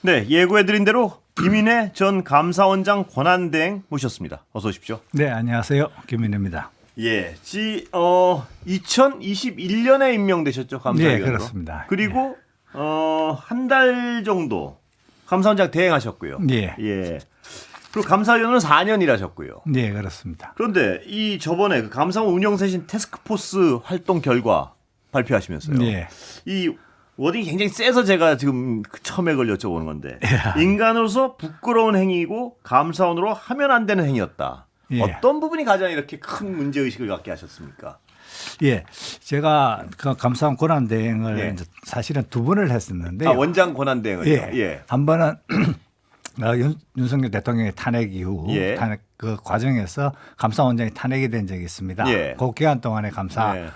네, 예고해드린 대로 김인혜 전 감사원장 권한대행 모셨습니다. 어서 오십시오. 네, 안녕하세요. 김민혜입니다. 예, 2021년에 임명되셨죠, 감사위원으로. 네, 그렇습니다. 그리고 한 달 정도 감사원장 대행하셨고요. 예. 예. 그리고 감사위원은 4년 일하셨고요. 네, 그렇습니다. 그런데 이 저번에 그 감사원 운영쇄신 태스크포스 활동 결과 발표하시면서요. 네. 이 워딩이 굉장히 세서 제가 지금 처음에 그걸 여쭤보는 건데 예. 인간으로서 부끄러운 행위이고 감사원으로 하면 안 되는 행위였다. 예. 어떤 부분이 가장 이렇게 큰 문제의식을 갖게 하셨습니까? 예, 제가 그 감사원 권한대행을 예. 사실은 두 번을 했었는데, 원장 권한대행을요. 예, 예. 한 번은 윤석열 대통령의 탄핵 이후 예. 탄핵 그 과정에서 감사원장이 탄핵이 된 적이 있습니다. 예. 그 기간 동안에 감사 예.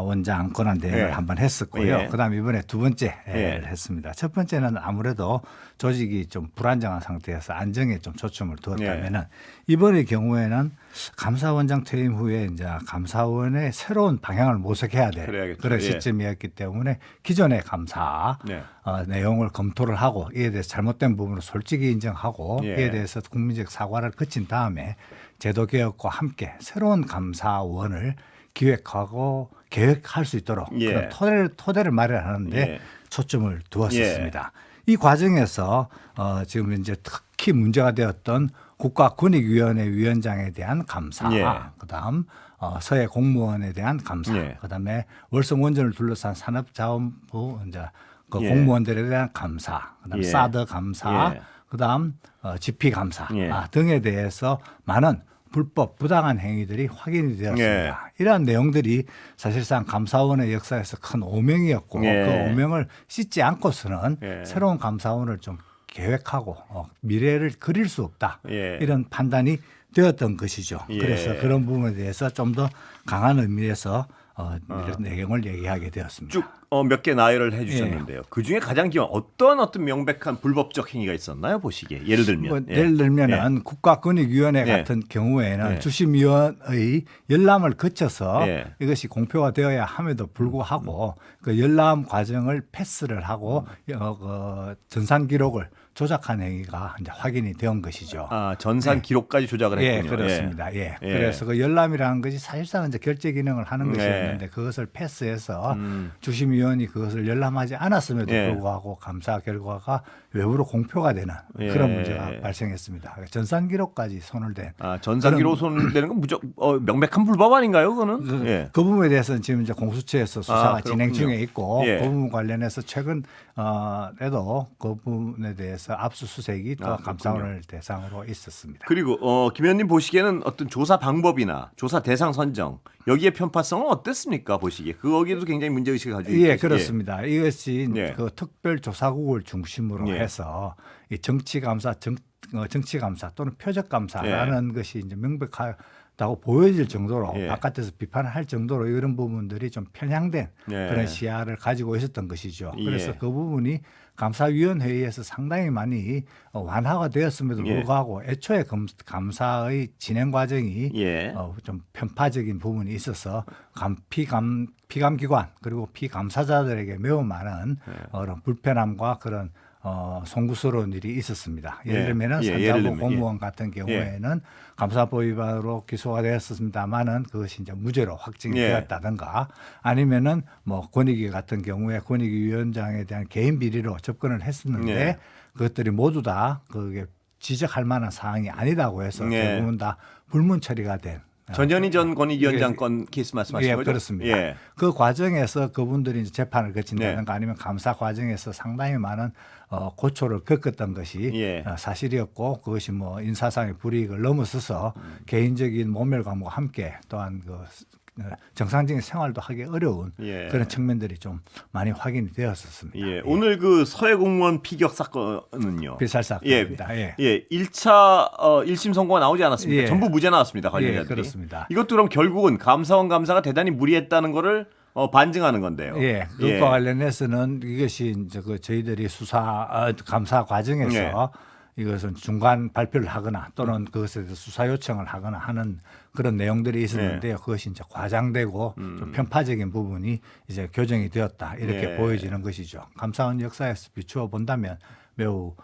원장 권한대행을 예. 한번 했었고요. 예. 그다음 이번에 두 번째 예. 했습니다. 첫 번째는 아무래도 조직이 좀 불안정한 상태에서 안정에 좀 초점을 두었다면은 이번의 경우에는 감사원장 퇴임 후에 이제 감사원의 새로운 방향을 모색해야 될 그래야겠죠. 그런 예. 시점이었기 때문에 기존의 감사 네. 내용을 검토를 하고 이에 대해서 잘못된 부분을 솔직히 인정하고 예. 이에 대해서 국민적 사과를 거친 다음에 제도 개혁과 함께 새로운 감사원을 기획하고 계획할 수 있도록 예. 그런 토대를 마련하는데 예. 초점을 두었었습니다. 이 과정에서 지금 이제 특히 문제가 되었던 국가권익위원회 위원장에 대한 감사, 예. 그다음 서해 공무원에 대한 감사, 예. 그다음에 월성 원전을 둘러싼 산업자원부 이제 그 예. 공무원들에 대한 감사, 그다음 예. 사드 감사, 예. 그다음 GP 감사 예. 등에 대해서 많은 불법 부당한 행위들이 확인이 되었습니다. 예. 이러한 내용들이 사실상 감사원의 역사에서 큰 오명이었고 예. 그 오명을 씻지 않고서는 예. 새로운 감사원을 좀 계획하고 미래를 그릴 수 없다. 예. 이런 판단이 되었던 것이죠. 예. 그래서 그런 부분에 대해서 좀 더 강한 의미에서 이런 내용을 얘기하게 되었습니다. 쭉 몇 개 나열을 해주셨는데요. 그 중에 가장 기본 어떤 명백한 불법적 행위가 있었나요? 보시기에 예를 들면. 뭐 예를 들면은 국가권익위원회 예. 같은 경우에는 예. 주심위원의 열람을 거쳐서 예. 이것이 공표가 되어야 함에도 불구하고 그 열람 과정을 패스를 하고 그 전산 기록을 조작한 행위가 이제 확인이 된 것이죠. 아, 전산 기록까지 조작을 예, 했군요. 그렇습니다. 예. 예. 그래서 그 열람이라는 것이 사실상 이제 결제 기능을 하는 예. 것이었는데 그것을 패스해서 주심위원이 그것을 열람하지 않았음에도 예. 불구하고 감사 결과가 외부로 공표가 되는 예. 그런 문제가 발생했습니다. 전산 기록까지 손을 댄. 전산 기록 손대는 건 무조건 명백한 불법 아닌가요? 그거는? 예. 그 부분에 대해서는 지금 이제 공수처에서 수사가 진행 그렇군요. 중에 있고 예. 그 부분 관련해서 최근에도 그 부분에 대해서 압수수색이 또 감사원을 대상으로 있었습니다. 그리고 김 의원님 보시기에는 어떤 조사 방법이나 조사 대상 선정 여기에 편파성은 어땠습니까? 보시기에 거기에도 굉장히 문제의식을 가지고 예, 있죠. 그렇습니다. 이것이 예. 그 특별조사국을 중심으로 예. 해서 이 정치감사 또는 표적감사라는 것이 이제 명백하다고 보여질 정도로 예. 바깥에서 비판을 할 정도로 이런 부분들이 좀 편향된 예. 그런 시야를 가지고 있었던 것이죠. 그래서 예. 그 부분이 감사위원회의에서 상당히 많이 완화가 되었음에도 예. 불구하고 애초에 감사의 진행 과정이 예. 좀 편파적인 부분이 있어서 피감기관 그리고 피감사자들에게 매우 많은 그런 불편함과 그런 송구스러운 일이 있었습니다. 예를 예. 들면은 예. 예를 산자부 들면, 공무원 같은 경우에는 감사법 위반으로 기소가 되었습니다만은 그것이 이제 무죄로 확정이 예. 되었다든가 아니면은 뭐 권익위 같은 경우에 권익위원장에 대한 개인 비리로 접근을 했었는데 예. 그것들이 모두 다 그게 지적할 만한 사항이 아니다고 해서 예. 대부분 다 불문 처리가 된. 전현희 전 권익위원장 건 케이스 말씀하신 예, 거죠? 그렇습니다. 예. 그 과정에서 그분들이 이제 재판을 거친다든가 아니면 감사 과정에서 상당히 많은 고초를 겪었던 것이 예. 사실이었고 그것이 뭐 인사상의 불이익을 넘어서서 개인적인 모멸감과 함께 또한 그 정상적인 생활도 하기 어려운 예. 그런 측면들이 좀 많이 확인이 되었었습니다. 예. 오늘 그 서해 공무원 피격 사건은요. 비살 사건입니다. 예. 예. 1차 1심 선고가 나오지 않았습니까? 예. 전부 무죄 나왔습니다. 관련자들이. 예, 그렇습니다. 이것도 그럼 결국은 감사원 감사가 대단히 무리했다는 거를 반증하는 건데요. 예, 그것과 관련해서는 이것이 이제 그 저희들이 감사 과정에서 이것은 중간 발표를 하거나 또는 그것에 대해서 수사 요청을 하거나 하는 그런 내용들이 있었는데요. 그것이 이제 과장되고 좀 편파적인 부분이 이제 교정이 되었다 이렇게 보여지는 것이죠. 감사원 역사에서 비추어 본다면 매우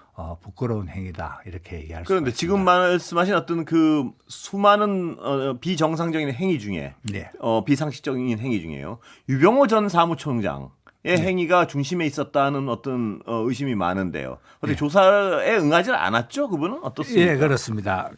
부끄러운 행위다 이렇게 얘기할 수 그런데 있습니다. 지금 말씀하신 어떤 그 수많은 비정상적인 행위 중에 네. 비상식적인 행위 중에요. 유병호 전 사무총장의 행위가 중심에 있었다는 어떤 의심이 많은데요. 어떻게 조사에 응하지 않았죠? 그분은 어떻습니까? 예, 그렇습니다.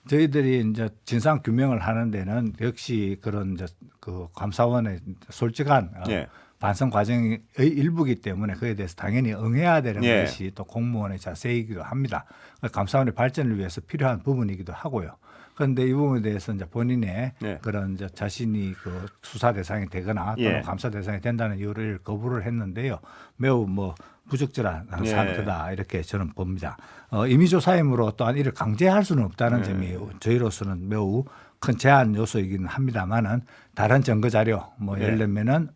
저희들이 이제 진상 규명을 하는 데는 역시 그런 이제 그 감사원의 솔직한 예. 반성 과정의 일부이기 때문에 그에 대해서 당연히 응해야 되는 예. 것이 또 공무원의 자세이기도 합니다. 감사원의 발전을 위해서 필요한 부분이기도 하고요. 그런데 이 부분에 대해서 이제 본인의 예. 그런 이제 자신이 그 수사 대상이 되거나 또는 예. 감사 대상이 된다는 이유를 거부를 했는데요. 매우 부적절한 예. 상태다 이렇게 저는 봅니다. 임의조사이므로 또한 이를 강제할 수는 없다는 점이 저희로서는 매우 큰 제한 요소이기는 합니다만은 다른 증거 자료 예를 들면은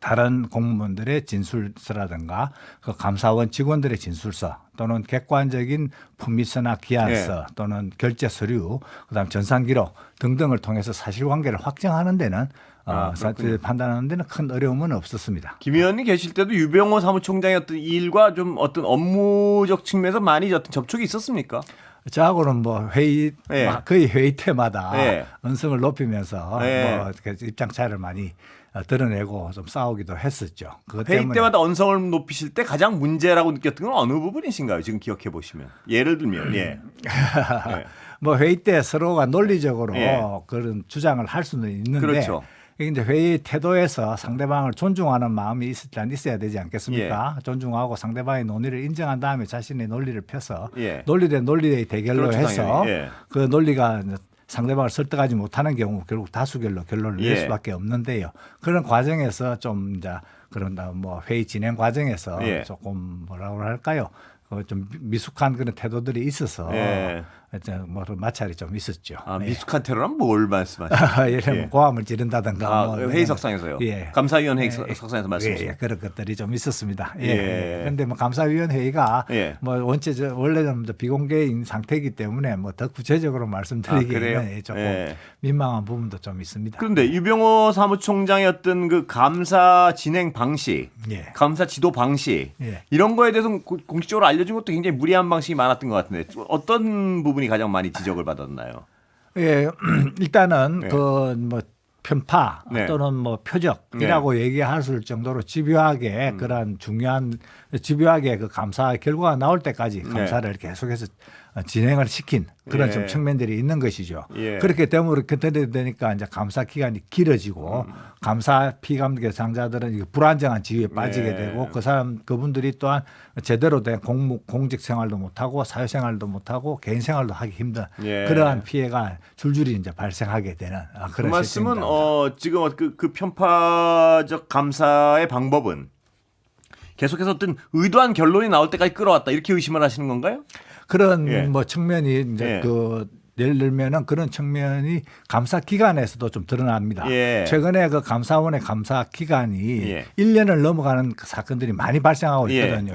다른 공무원들의 진술서라든가 그 감사원 직원들의 진술서 또는 객관적인 품위서나 기한서 또는 결제 서류 그다음 전산 기록 등등을 통해서 사실관계를 확정하는 데는 판단하는 데는 큰 어려움은 없었습니다. 김 의원님 계실 때도 유병호 사무총장의 어떤 일과 좀 어떤 업무적 측면에서 많이 어떤 접촉이 있었습니까? 저하고는 회의 거의 회의 때마다 예. 언성을 높이면서 예. 입장 차이를 많이 드러내고 좀 싸우기도 했었죠. 그것 회의 때문에 때마다 언성을 높이실 때 가장 문제라고 느꼈던 건 어느 부분이신가요? 지금 기억해 보시면 예를 들면 예. 회의 때 서로가 논리적으로 예. 그런 주장을 할 수는 있는데 그렇죠. 이게 이제 회의 태도에서 상대방을 존중하는 마음이 있어야 되지 않겠습니까? 존중하고 상대방의 논리를 인정한 다음에 자신의 논리를 펴서 논리 대 논리의 대결로 그렇죠, 해서 당연히. 그 논리가 상대방을 설득하지 못하는 경우 결국 다수결로 결론을 낼 수밖에 없는데요. 그런 과정에서 좀 이제 그런다 회의 진행 과정에서 조금 뭐라고 할까요? 좀 미숙한 그런 태도들이 있어서 마찰이 좀 있었죠. 미숙한 테러란 뭘 말씀하시죠? 예를 들면 고함을 지른다든가 회의석상에서요. 감사위원 석상에서 말씀하시죠. 그런 것들이 좀 있었습니다. 그런데 감사위원 회의가 원래는 비공개인 상태이기 때문에 더 구체적으로 말씀드리기에는 조금 민망한 부분도 좀 있습니다. 그런데 유병호 사무총장의 어떤 그 감사 진행 방식, 감사 지도 방식 이런 거에 대해서 공식적으로 알려준 것도 굉장히 무리한 방식이 많았던 것 같은데 어떤 부분이 가장 많이 지적을 받았나요? 일단은 편파 또는 표적이라고 얘기할 정도로 집요하게 그런 중요한 집요하게 그 감사 결과가 나올 때까지 감사를 계속해서 진행을 시킨 그런 좀 측면들이 있는 것이죠. 그렇게 되니까 이제 감사 기간이 길어지고 감사 피감 대상자들은 불안정한 지위에 빠지게 되고 그분들이 또한 제대로 된 공직 생활도 못하고 사회생활도 못하고 개인 생활도 하기 힘든 그러한 피해가 줄줄이 이제 발생하게 되는 그런 그 말씀은 지금 그 편파적 감사의 방법은 계속해서 어떤 의도한 결론이 나올 때까지 끌어왔다 이렇게 의심을 하시는 건가요? 그런 측면이 이제 예를 들면은 그런 측면이 감사 기간에서도 좀 드러납니다. 최근에 그 감사원의 감사 기간이 1년을 넘어가는 그 사건들이 많이 발생하고 있거든요.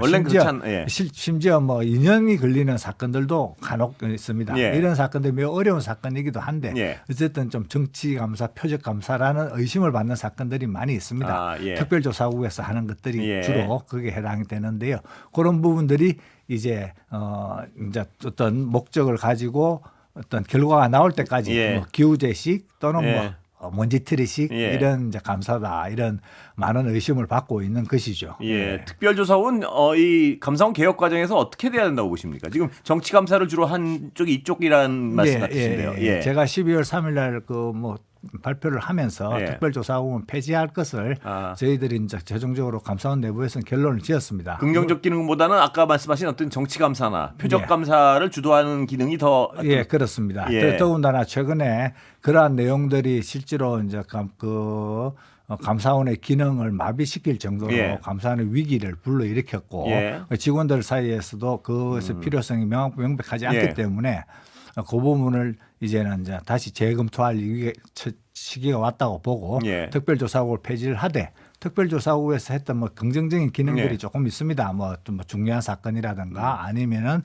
심지어 2년이 걸리는 사건들도 간혹 있습니다. 이런 사건들이 매우 어려운 사건이기도 한데 어쨌든 좀 정치 감사, 표적 감사라는 의심을 받는 사건들이 많이 있습니다. 특별조사국에서 하는 것들이 주로 그게 해당이 되는데요. 그런 부분들이 이제 어떤 목적을 가지고 어떤 결과가 나올 때까지 기우제식 또는 먼지트리식 이런 이제 감사다 이런 많은 의심을 받고 있는 것이죠. 특별조사원 이 감사원 개혁 과정에서 어떻게 돼야 된다고 보십니까? 지금 정치 감사를 주로 한 쪽이 이쪽이라는 말씀 같으신데요. 제가 12월 3일 날 발표를 하면서 특별조사국은 폐지할 것을 저희들이 이제 최종적으로 감사원 내부에서는 결론을 지었습니다. 긍정적 기능보다는 아까 말씀하신 어떤 정치 감사나 표적 감사를 주도하는 기능이 더 그렇습니다. 더군다나 최근에 그러한 내용들이 실제로 이제 감사원의 기능을 마비시킬 정도로 감사원의 위기를 불러일으켰고 직원들 사이에서도 그것의 필요성이 명백하지 않기 때문에 그 부분을 이제는 이제 다시 재검토할 시기가 왔다고 보고 특별조사국을 폐지를 하되 특별조사국에서 했던 긍정적인 기능들이 조금 있습니다. 좀 중요한 사건이라든가 아니면은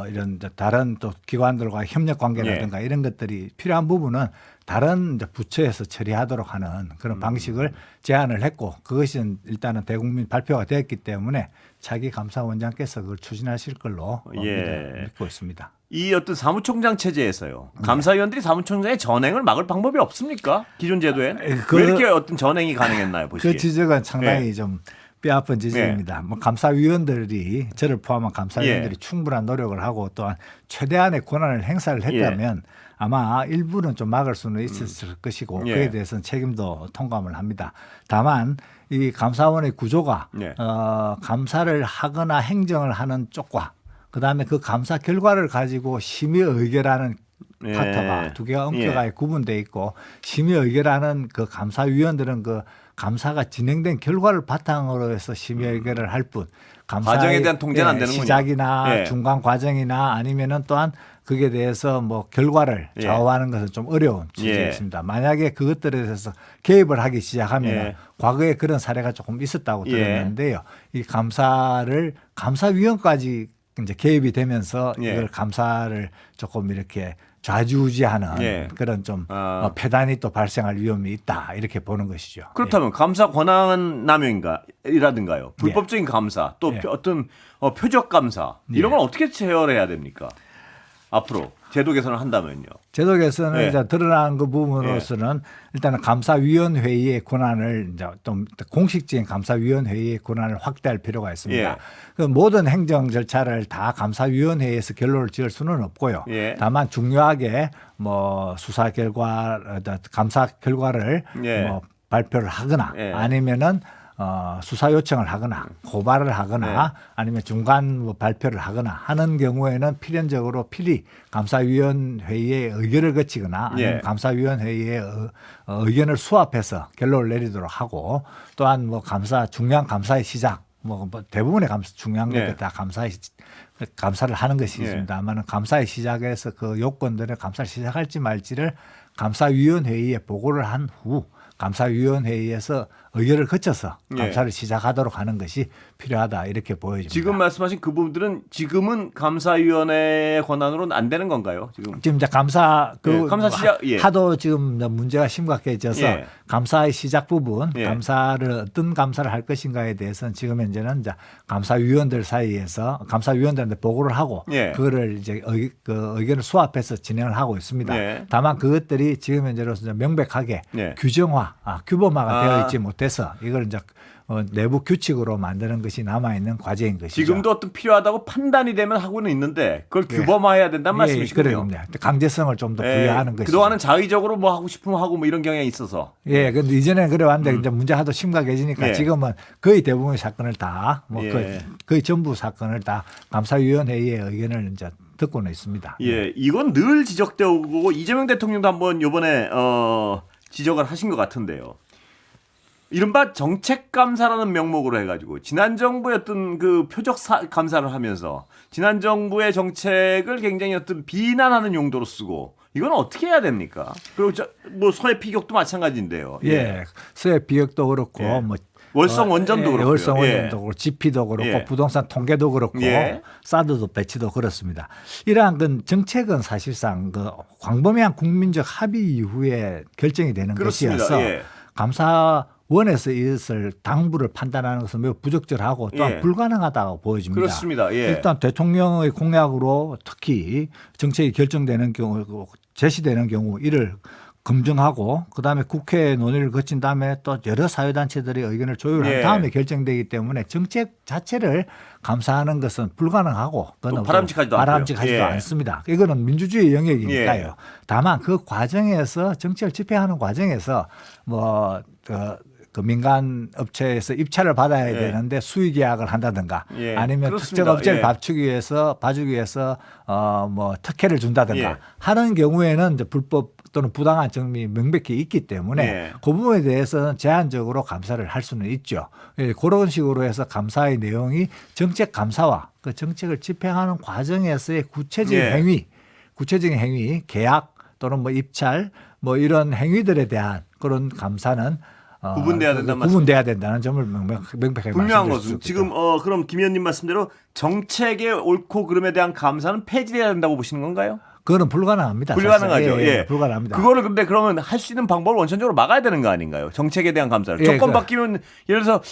이런 다른 또 기관들과 협력 관계라든가 이런 것들이 필요한 부분은 다른 이제 부처에서 처리하도록 하는 그런 방식을 제안을 했고 그것이 일단은 대국민 발표가 되었기 때문에 차기 감사원장께서 그걸 추진하실 걸로 믿고 있습니다. 이 어떤 사무총장 체제에서요. 감사위원들이 사무총장의 전행을 막을 방법이 없습니까? 기존 제도에 왜 이렇게 어떤 전행이 가능했나요? 보시기에. 그 지적은 상당히 좀 뼈아픈 지적입니다. 뭐 감사위원들이 저를 포함한 감사위원들이 충분한 노력을 하고 또한 최대한의 권한을 행사를 했다면 아마 일부는 좀 막을 수는 있었을 것이고 그에 대해서는 책임도 통감을 합니다. 다만 이 감사원의 구조가 감사를 하거나 행정을 하는 쪽과 그다음에 그 감사 결과를 가지고 심의 의결하는 파트가 두 개가 엄격하게 구분되어 있고 심의 의결하는 그 감사위원들은 그 감사가 진행된 결과를 바탕으로 해서 심의 의결을 할 뿐 과정에 대한 통제는 안 되는군요. 시작이나 중간 과정이나 아니면은 또한 그게 대해서 뭐 결과를 좌우하는 것은 좀 어려운 지점이 있습니다. 만약에 그것들에 대해서 개입을 하기 시작하면 과거에 그런 사례가 조금 있었다고 들었는데요. 이 감사를 감사위원까지 이제 개입이 되면서 이걸 감사를 조금 이렇게 좌지우지하는 그런 좀 폐단이 또 발생할 위험이 있다 이렇게 보는 것이죠. 그렇다면 감사 권한 남용이라든가요, 불법적인 감사, 또 어떤 표적 감사 이런 건 어떻게 제어해야 됩니까? 앞으로 제도 개선을 한다면요. 제도 개선을 이제 드러난 그 부분으로서는 일단은 감사위원회의 권한을 이제 좀 공식적인 감사위원회의 권한을 확대할 필요가 있습니다. 그 모든 행정 절차를 다 감사위원회에서 결론을 지을 수는 없고요. 다만 중요하게 뭐 수사 결과, 감사 결과를 뭐 발표를 하거나 아니면은 수사 요청을 하거나 고발을 하거나 아니면 중간 뭐 발표를 하거나 하는 경우에는 필연적으로 감사위원회의에 의결을 거치거나 아니면 감사위원회의에 의견을 수합해서 결론을 내리도록 하고 또한 뭐 중요한 감사의 시작 뭐 대부분의 중요한 것들 다 감사를 하는 것이 있습니다만 감사의 시작에서 그 요건들을 감사를 시작할지 말지를 감사위원회의에 보고를 한 후 감사위원회의에서 의결을 거쳐서 감사를 시작하도록 하는 것이 필요하다 이렇게 보여집니다. 지금 말씀하신 그 부분들은 지금은 감사위원회의 권한으로는 안 되는 건가요? 지금 이제 감사 시작 하도 지금 문제가 심각해져서 감사의 시작 부분, 어떤 감사를 할 것인가에 대해서는 지금 현재는 이제 감사위원들 사이에서 감사위원들한테 보고를 하고 그거를 이제 의견을 수합해서 진행을 하고 있습니다. 다만 그것들이 지금 현재로서 명백하게 규범화가 되어 있지 못해서 이걸 이제 내부 규칙으로 만드는 것이 남아있는 과제인 것이죠. 지금도 어떤 필요하다고 판단이 되면 하고는 있는데 그걸 규범화해야 된다는 말씀이시군요. 강제성을 좀 더 부여하는 것이죠. 그동안은 자의적으로 뭐 하고 싶으면 하고 뭐 이런 경향이 있어서. 근데 이전에는 그래 왔는데 이제 문제 하도 심각해지니까 지금은 거의 대부분의 사건을 다 거의 전부 사건을 다 감사위원회의의 의견을 이제 듣고는 있습니다. 이건 늘 지적되어 오고 이재명 대통령도 한번 이번에 지적을 하신 것 같은데요. 이른바 정책감사라는 명목으로 해가지고 지난 정부의 어떤 그 표적 감사를 하면서 지난 정부의 정책을 굉장히 어떤 비난하는 용도로 쓰고 이건 어떻게 해야 됩니까? 그리고 뭐 서해 피격도 마찬가지인데요. 서해 피격도 그렇고 뭐 월성 원전도 그렇고 월성 원전도 그렇고 지피도 그렇고 부동산 통계도 그렇고 사드도 배치도 그렇습니다. 이러한 그 정책은 사실상 그 광범위한 국민적 합의 이후에 결정이 되는 것이어서 감사원에서 이것을 당부를 판단하는 것은 매우 부적절하고 또한 불가능하다고 보여집니다. 그렇습니다. 일단 대통령의 공약으로 특히 정책이 결정되는 경우 제시되는 경우 이를 검증하고 그다음에 국회 논의를 거친 다음에 또 여러 사회단체들의 의견을 조율한 다음에 결정되기 때문에 정책 자체를 감사하는 것은 불가능하고 바람직하지도 않습니다. 이거는 민주주의 영역이니까요. 다만 그 과정에서 정책을 집행하는 과정에서 그 민간 업체에서 입찰을 받아야 되는데 수의 계약을 한다든가 아니면 그렇습니다. 특정 업체를 봐주기 위해서 뭐 특혜를 준다든가 하는 경우에는 이제 불법 또는 부당한 점이 명백히 있기 때문에 그 부분에 대해서는 제한적으로 감사를 할 수는 있죠. 그런 식으로 해서 감사의 내용이 정책 감사와 그 정책을 집행하는 과정에서의 구체적인 행위, 계약 또는 뭐 입찰 뭐 이런 행위들에 대한 그런 감사는 구분돼야 된다는 점을 명백하게 분명한 것은 지금 그럼 김 의원님 말씀대로 정책의 옳고 그름에 대한 감사는 폐지돼야 된다고 보시는 건가요? 그거는 불가능합니다. 불가능하죠. 예. 불가능합니다. 그거를 근데 그러면 할 수 있는 방법을 원천적으로 막아야 되는 거 아닌가요? 정책에 대한 감사를. 예, 정권 바뀌면 예를 들어서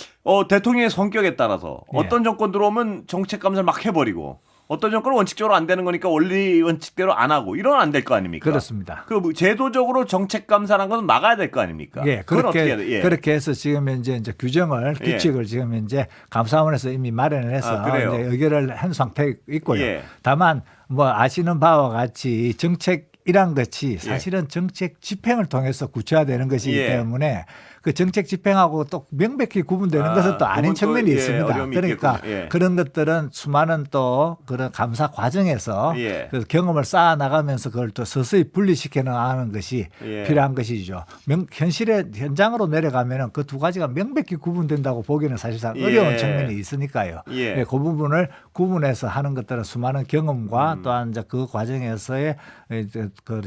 대통령의 성격에 따라서 예. 어떤 정권 들어오면 정책 감사를 막 해버리고 어떤 정권은 원칙적으로 안 되는 거니까 원리 원칙대로 안 하고 이러면 안 될 거 아닙니까? 그렇습니다. 그 제도적으로 정책 감사라는 것은 막아야 될 거 아닙니까? 예, 그건 어떻게 해야 돼? 예. 그렇게 해서 지금 이제 규정을 예. 규칙을 지금 이제 감사원에서 이미 마련을 해서 그래요? 이제 의결을 한 상태에 있고요. 예. 다만 뭐 아시는 바와 같이 정책이란 것이 사실은 정책 집행을 통해서 구체화되는 것이기 예. 때문에 그 정책 집행하고 또 명백히 구분되는 것은 또 아닌 그건 또, 측면이 예, 있습니다. 어려움이 그러니까 있겠군요. 예. 그런 것들은 수많은 또 그런 감사 과정에서 예. 그 경험을 쌓아 나가면서 그걸 또 서서히 분리시켜 나가는 것이 예. 필요한 것이죠. 현실의 현장으로 내려가면은 그 두 가지가 명백히 구분된다고 보기는 사실상 예. 어려운 측면이 있으니까요. 예. 그 부분을 구분해서 하는 것들은 수많은 경험과 또한 이제 그 과정에서의 이제 그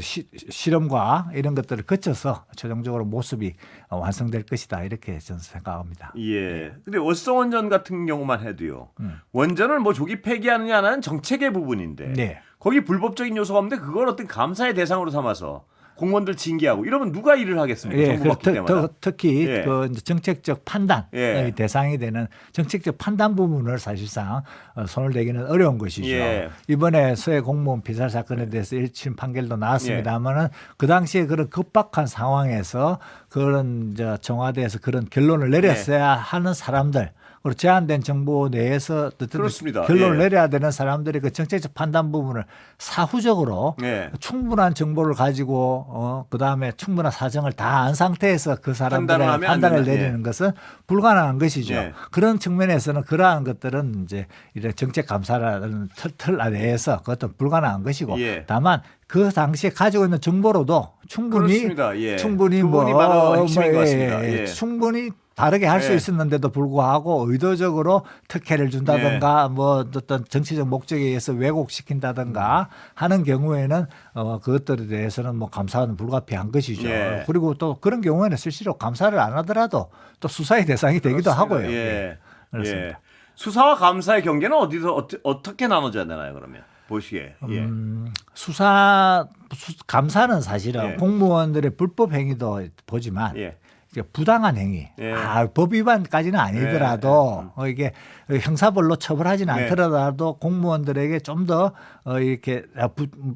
실험과 이런 것들을 거쳐서 최종적으로 모습이 완성될 것이다 이렇게 저는 생각합니다. 예. 근데 월성원전 같은 경우만 해도요. 원전을 뭐 조기 폐기하느냐는 정책의 부분인데 네. 거기 불법적인 요소가 없는데 그걸 어떤 감사의 대상으로 삼아서 공무원들 징계하고 이러면 누가 일을 하겠습니까? 예, 정부 바뀔 때마다. 특히 예. 그 이제 정책적 판단의 예. 대상이 되는 정책적 판단 부분을 사실상 손을 대기는 어려운 것이죠. 예. 이번에 서해 공무원 피살 사건에 대해서 1심 판결도 나왔습니다만은 그 당시에 그런 급박한 상황에서 그런 이제 청와대에서 그런 결론을 내렸어야 하는 사람들. 그리고 제한된 정보 내에서 그렇습니다. 결론을 예. 내려야 되는 사람들이 그 정책적 판단 부분을 사후적으로 예. 충분한 정보를 가지고 그다음에 충분한 사정을 다 안 상태에서 그 사람들의 판단을 하면 안 판단을 된다. 내리는 것은 불가능한 것이죠. 예. 그런 측면에서는 그러한 것들은 이제 이런 정책 감사라는 틀 내에서 그것도 불가능한 것이고 예. 다만 그 당시에 가지고 있는 정보로도 충분히 그렇습니다. 예. 충분히 그 부분이 바로 핵심인 것 같습니다. 예. 예. 충분히 다르게 할 수 예. 있었는데도 불구하고 의도적으로 특혜를 준다든가 뭐 어떤 정치적 목적에 의해서 왜곡시킨다든가 하는 경우에는 그것들에 대해서는 뭐 감사는 불가피한 것이죠. 예. 그리고 또 그런 경우에는 실제로 감사를 안 하더라도 또 수사의 대상이 되기도 그렇습니다. 하고요. 예. 그렇습니다. 예. 수사와 감사의 경계는 어디서 어떻게 나눠져야 되나요? 그러면 보시기에. 예. 감사는 사실은 예. 공무원들의 불법 행위도 보지만 예. 부당한 행위, 예. 법 위반까지는 아니더라도 이게 형사벌로 처벌하지는 네. 않더라도 공무원들에게 좀 더 이렇게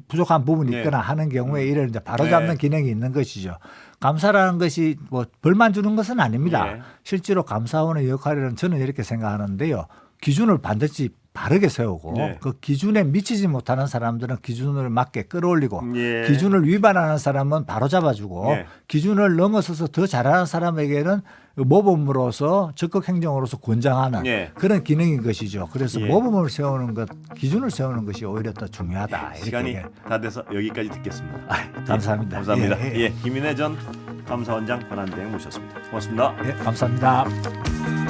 부족한 부분이 네. 있거나 하는 경우에 이를 이제 바로잡는 네. 기능이 있는 것이죠. 감사라는 것이 뭐 벌만 주는 것은 아닙니다. 네. 실제로 감사원의 역할은 저는 이렇게 생각하는데요. 기준을 반드시 바르게 세우고 네. 그 기준에 미치지 못하는 사람들은 기준을 맞게 끌어올리고 예. 기준을 위반하는 사람은 바로 잡아주고 예. 기준을 넘어서서 더 잘하는 사람에게는 모범으로서 적극 행정으로서 권장하는 예. 그런 기능인 것이죠. 그래서 예. 모범을 세우는 것, 기준을 세우는 것이 오히려 더 중요하다. 이렇게 시간이 얘기해요. 다 돼서 여기까지 듣겠습니다. 감사합니다. 감사합니다. 예, 예. 김인혜 전 감사원장 권한대행 모셨습니다. 고맙습니다. 예, 감사합니다.